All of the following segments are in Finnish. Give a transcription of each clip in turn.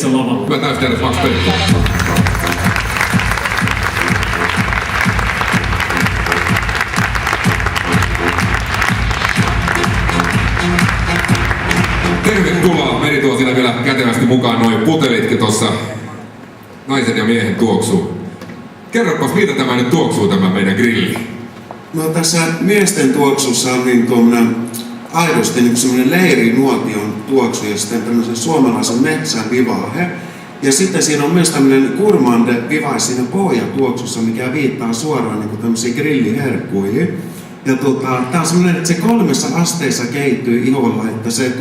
Hyvä täystehdys Max Pelikko. Tervetuloa. Meri tuo siinä vielä kätevästi mukaan noin putelitkin tossa naisen ja miehen tuoksuu. Kerropas, mitä tämä nyt tuoksuu tämä meidän grilli? No tässä miesten tuoksussa on niin tuommoinen aidosti niin semmoinen leirinuotion tuoksu ja sitten tämmöisen suomalaisen metsän vivahe. Ja sitten siinä on myös tämmöinen gourmande vivahe siinä pohjatuoksussa, mikä viittaa suoraan niin tämmöisiin grilliherkkuihin. Ja tää on semmoinen, että se 3 asteessa kehittyy iholla, että se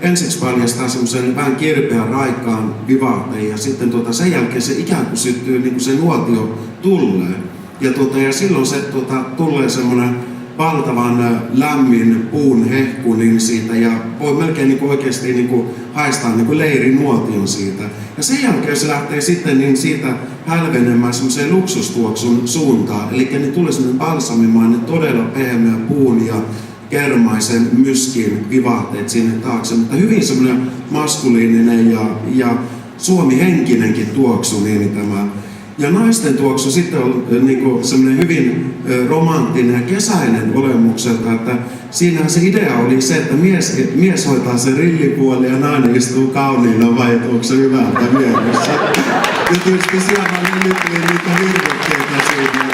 ensiksi paljastaa semmoisen vähän kirpeän raikkaan vivahteen ja sitten sen jälkeen se ikään kuin syttyy niin kuin se nuotio tulleen. Ja silloin se tulee semmoinen valtavan lämmin puun hehku niin siitä ja voi melkein niin oikeasti niin haistaa niin leirinuotion siitä. Ja sen jälkeen se lähtee sitten niin siitä hälvenemään semmoiseen luksustuoksun suuntaan. Eli niin tulee semmoinen balsamimainen, todella pehmeä puun ja kermaisen myskin vivahteet sinne taakse. Mutta hyvin semmoinen maskuliininen ja suomi-henkinenkin tuoksu niin tämä. Ja naisten tuoksu sitten on niin semmoinen hyvin romanttinen ja kesäinen olemukselta, että siinähän se idea oli se, että mies hoitaa sen rillipuoli ja nainen istuu kauniina vai onko se hyvältä mielessä. Ja tietysti siellä löytyi niitä virvokkeita siinä,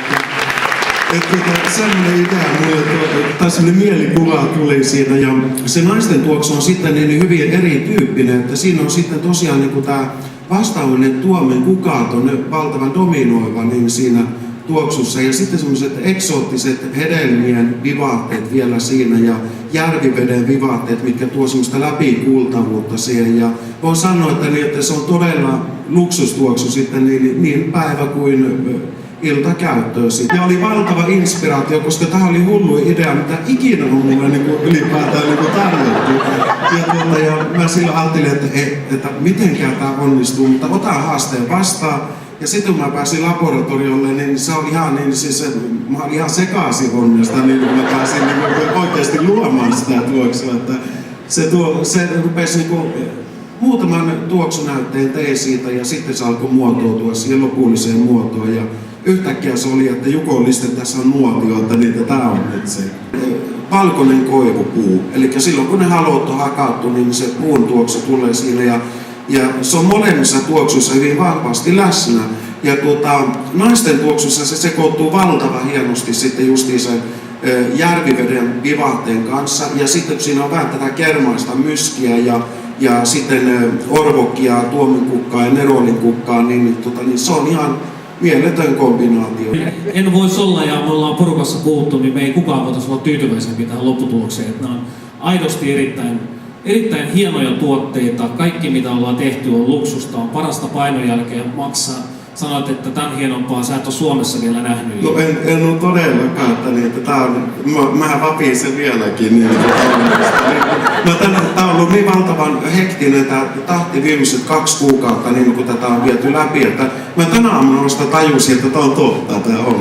että semmoinen idea mulle, tai semmoinen mielikuva tuli siinä ja se naisten tuoksu on sitten niin hyvin erityyppinen, että siinä on sitten tosiaan niin tämä vastaavallinen tuomen kukaat on valtavan dominoiva niin siinä tuoksussa ja sitten semmoiset eksoottiset hedelmien vivahteet vielä siinä ja järviveden vivahteet, mitkä tuo semmoista läpikultavuutta siihen ja voin sanoa, että se on todella luksustuoksu sitten niin päivä kuin iltakäyttöön sitten. Ja oli valtava inspiraatio, koska tämä oli hullu idea, mitä ikinä on mulle ylipäätään tarjottu. Ja mä silloin ajattelin, että mitenkään tämä onnistuu, mutta otan haasteen vastaan. Ja sitten kun mä pääsin laboratoriolle, niin se oli ihan mä olin ihan sekaisin onnesta, niin mä pääsin oikeasti luomaan sitä tuoksua. Että se rupesi muutaman tuoksunäytteen tein siitä ja sitten se alkoi muotoutua siihen lopulliseen muotoon. Ja yhtäkkiä se oli, että Jukoliste tässä on nuotioita, niin tää on nyt se valkoinen koivupuu. Eli silloin kun ne halot on hakattu, niin se puun tuoksu tulee siinä ja se on molemmissa tuoksuissa hyvin vahvasti läsnä. Ja naisten tuoksussa se sekoittuu valtavan hienosti sitten justiin sen järviveden vivahteen kanssa. Ja sitten kun siinä on vähän tätä kermaista myskiä ja sitten orvokkia, tuominkukkaa ja nerolinkukkaa, niin se on ihan mieletön kombinaatio. En voisi olla, ja me ollaan porukassa puhuttu, niin me ei kukaan voitaisiin olla tyytyväisempi tähän lopputulokseen. Että nämä on aidosti erittäin hienoja tuotteita. Kaikki mitä ollaan tehty on luksusta, on parasta painonjälkeä maksaa. Sanoit, että tämän hienompaa sä et ole Suomessa vielä nähnyt. No en ole todellakaan, että tää on, mä vapin sen vieläkin. Tää on ollut niin valtavan hektinen tää tahti viimeiset 2 kuukautta, niin kun tätä on viety läpi, että mä tänä aamuna vasta tajusin, että tää on totta, tää on.